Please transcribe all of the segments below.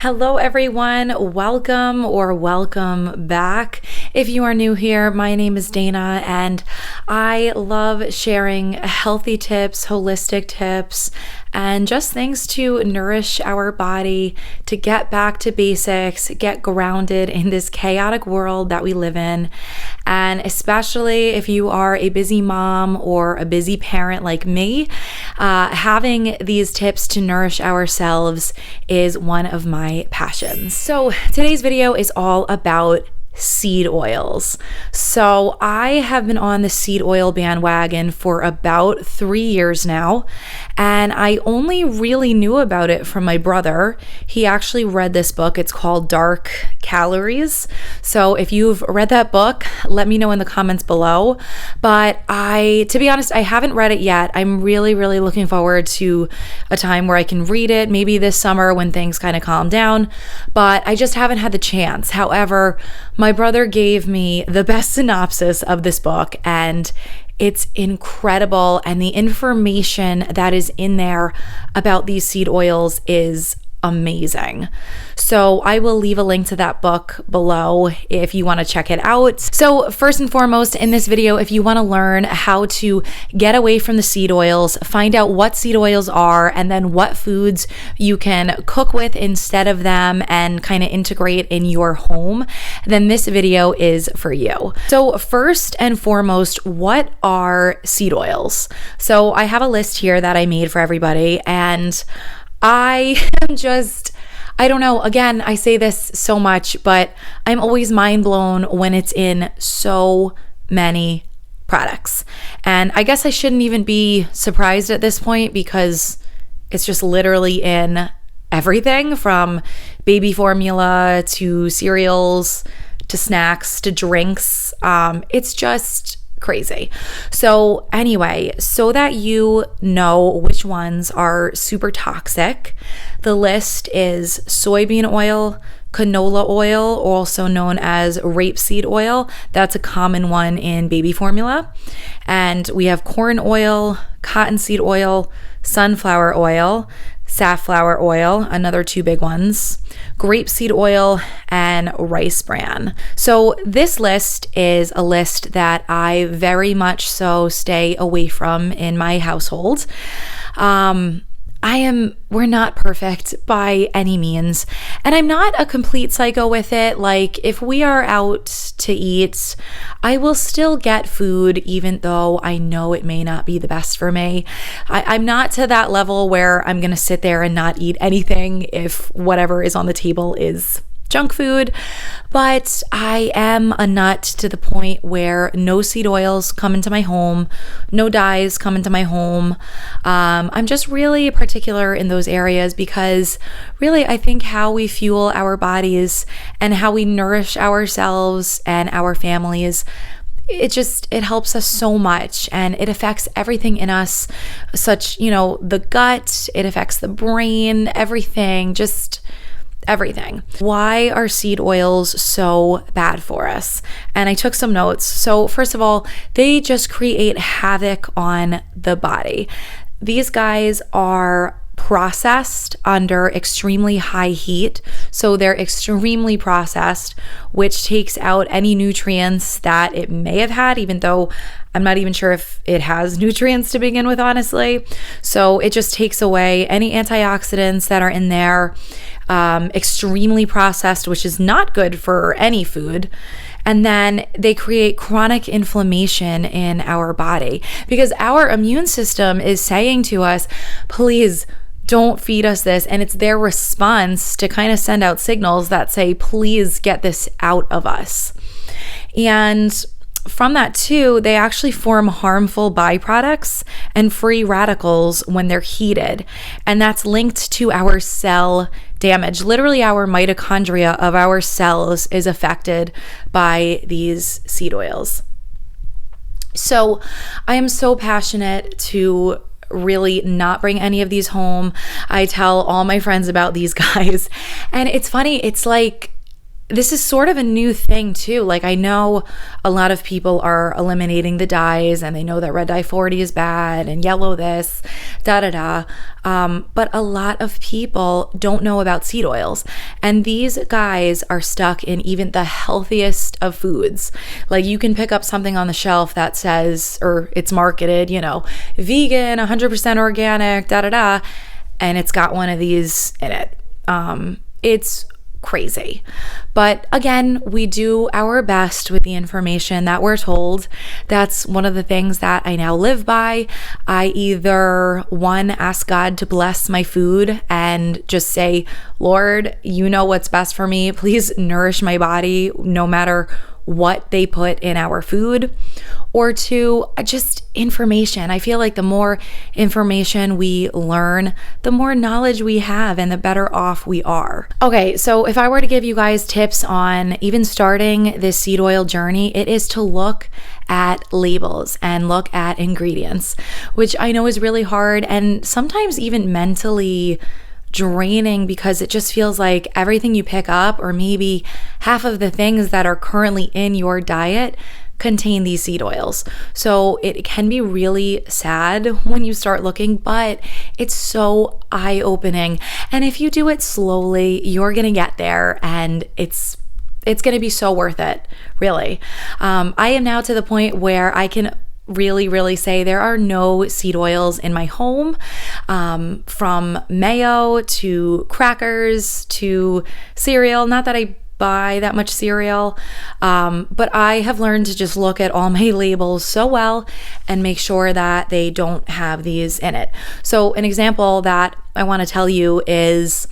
Hello, everyone. Welcome back. If you are new here, my name is Dana, and I love sharing healthy tips, holistic tips, and just things to nourish our body, to get back to basics, get grounded in this chaotic world that we live in. And especially if you are a busy mom or a busy parent like me, having these tips to nourish ourselves is one of my passions. So today's video is all about seed oils. So I have been on the seed oil bandwagon for about 3 years now, and I only really knew about it from my brother. He actually read this book. It's called Dark Calories. So if you've read that book, let me know in the comments below. But to be honest, I haven't read it yet. I'm really looking forward to a time where I can read it, maybe this summer when things kind of calm down, but I just haven't had the chance. However, my brother gave me the best synopsis of this book, and it's incredible. And the information that is in there about these seed oils is amazing. So I will leave a link to that book below if you want to check it out. So first and foremost in this video, if you want to learn how to get away from the seed oils, find out what seed oils are, and then what foods you can cook with instead of them and kind of integrate in your home, then this video is for you. So first and foremost, what are seed oils? So I have a list here that I made for everybody, and I don't know. Again, I say this so much, but I'm always mind blown when it's in so many products. And I guess I shouldn't even be surprised at this point because it's just literally in everything from baby formula to cereals to snacks to drinks. It's just crazy. So anyway, so that you know which ones are super toxic, the list is soybean oil, canola oil, also known as rapeseed oil. That's a common one in baby formula. And we have corn oil, cottonseed oil, sunflower oil, safflower oil, another two big ones, grapeseed oil, and rice bran. So this list is a list that I very much so stay away from in my household. We're not perfect by any means, and I'm not a complete psycho with it. Like, if we are out to eat, I will still get food even though I know it may not be the best for me. I'm not to that level where I'm gonna sit there and not eat anything if whatever is on the table is junk food, but I am a nut to the point where no seed oils come into my home, no dyes come into my home. I'm just really particular in those areas because really I think how we fuel our bodies and how we nourish ourselves and our families, it helps us so much, and it affects everything in us, the gut, it affects the brain, everything, just everything. Why are seed oils so bad for us? And I took some notes. So first of all, they just create havoc on the body. These guys are processed under extremely high heat. So they're extremely processed, which takes out any nutrients that it may have had, even though I'm not even sure if it has nutrients to begin with, honestly. So it just takes away any antioxidants that are in there. Extremely processed, which is not good for any food. And then they create chronic inflammation in our body because our immune system is saying to us, please don't feed us this. And it's their response to kind of send out signals that say, please get this out of us. And from that too, they actually form harmful byproducts and free radicals when they're heated. And that's linked to our cell damage. Literally, our mitochondria of our cells is affected by these seed oils. So I am so passionate to really not bring any of these home. I tell all my friends about these guys. And it's funny, it's like this is sort of a new thing too. Like, I know a lot of people are eliminating the dyes, and they know that red dye 40 is bad and yellow this, but a lot of people don't know about seed oils. And these guys are stuck in even the healthiest of foods. Like, you can pick up something on the shelf that says, or it's marketed, vegan, 100% organic, and it's got one of these in it. It's crazy. But again, we do our best with the information that we're told. That's one of the things that I now live by. I either, one, ask God to bless my food and just say, Lord, you know what's best for me. Please nourish my body no matter what they put in our food. Or two, just information. I feel like the more information we learn, the more knowledge we have and the better off we are. Okay, so if I were to give you guys tips on even starting this seed oil journey, it is to look at labels and look at ingredients, which I know is really hard and sometimes even mentally draining, because it just feels like everything you pick up, or maybe half of the things that are currently in your diet, contain these seed oils. So it can be really sad when you start looking, but it's so eye-opening. And if you do it slowly, you're gonna get there, and it's gonna be so worth it, really. I am now to the point where I can really say there are no seed oils in my home, from mayo to crackers to cereal. Not that I buy that much cereal, but I have learned to just look at all my labels so well and make sure that they don't have these in it. So an example that I want to tell you is,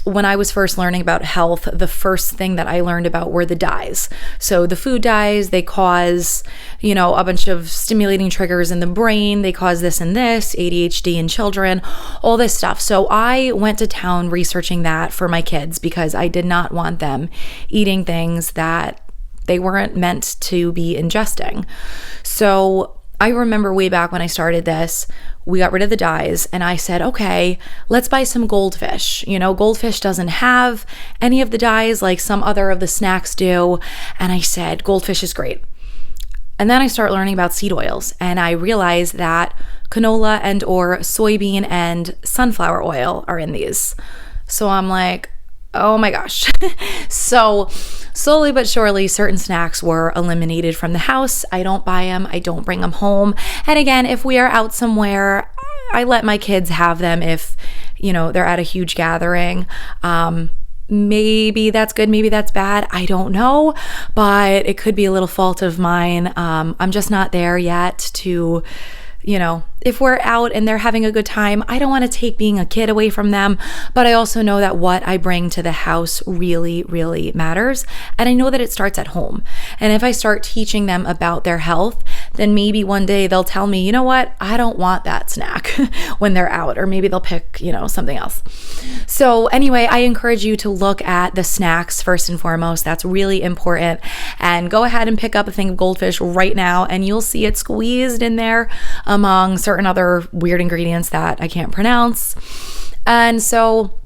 when I was first learning about health, the first thing that I learned about were the dyes. So the food dyes, they cause, a bunch of stimulating triggers in the brain. They cause this and this, ADHD in children, all this stuff. So I went to town researching that for my kids, because I did not want them eating things that they weren't meant to be ingesting. So I remember way back when I started this, we got rid of the dyes, and I said, okay, let's buy some goldfish. Goldfish doesn't have any of the dyes like some other of the snacks do. And I said, goldfish is great. And then I start learning about seed oils, and I realized that canola and or soybean and sunflower oil are in these. So I'm like, oh my gosh. So slowly but surely, certain snacks were eliminated from the house. I don't buy them. I don't bring them home. And again, if we are out somewhere, I let my kids have them if, they're at a huge gathering. Maybe that's good, maybe that's bad, I don't know, but it could be a little fault of mine. I'm just not there yet to, if we're out and they're having a good time, I don't want to take being a kid away from them, but I also know that what I bring to the house really matters. And I know that it starts at home. And if I start teaching them about their health, then maybe one day they'll tell me, you know what, I don't want that snack when they're out, or maybe they'll pick, something else. So anyway, I encourage you to look at the snacks first and foremost. That's really important. And go ahead and pick up a thing of goldfish right now, and you'll see it squeezed in there among certain other weird ingredients that I can't pronounce. And so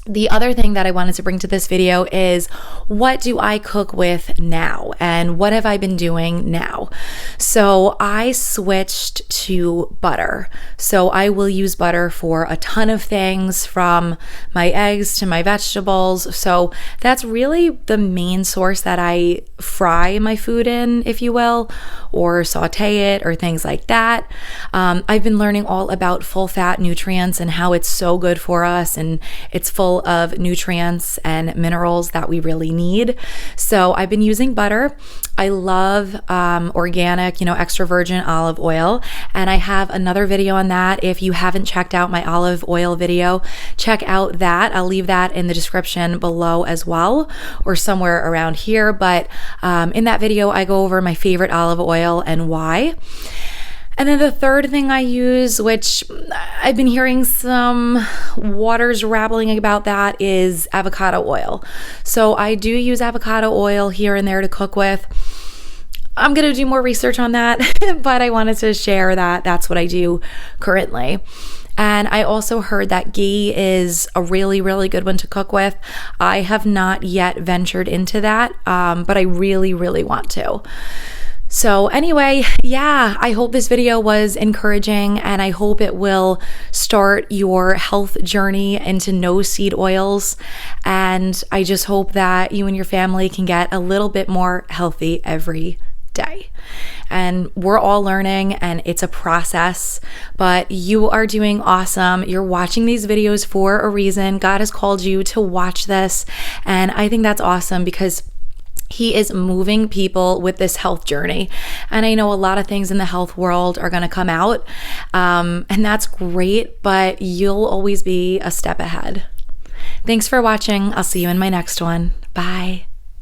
the other thing that I wanted to bring to this video is, what do I cook with now, and what have I been doing now? So I switched to butter. So I will use butter for a ton of things, from my eggs to my vegetables. So that's really the main source that I fry my food in, if you will, or saute it, or things like that. I've been learning all about full fat nutrients and how it's so good for us, and it's full of nutrients and minerals that we really need. So I've been using butter. I love organic, extra virgin olive oil, and I have another video on that. If you haven't checked out my olive oil video, check out that. I'll leave that in the description below as well, or somewhere around here. But in that video, I go over my favorite olive oil and why. And then the third thing I use, which I've been hearing some waters rattling about, that is avocado oil. So I do use avocado oil here and there to cook with. I'm going to do more research on that, but I wanted to share that that's what I do currently. And I also heard that ghee is a really, really good one to cook with. I have not yet ventured into that, but I really, really want to. So anyway, yeah, I hope this video was encouraging, and I hope it will start your health journey into no seed oils. And I just hope that you and your family can get a little bit more healthy every day. And we're all learning, and it's a process, but you are doing awesome. You're watching these videos for a reason. God has called you to watch this. And I think that's awesome because He is moving people with this health journey. And I know a lot of things in the health world are going to come out, and that's great, but you'll always be a step ahead. Thanks for watching. I'll see you in my next one. Bye.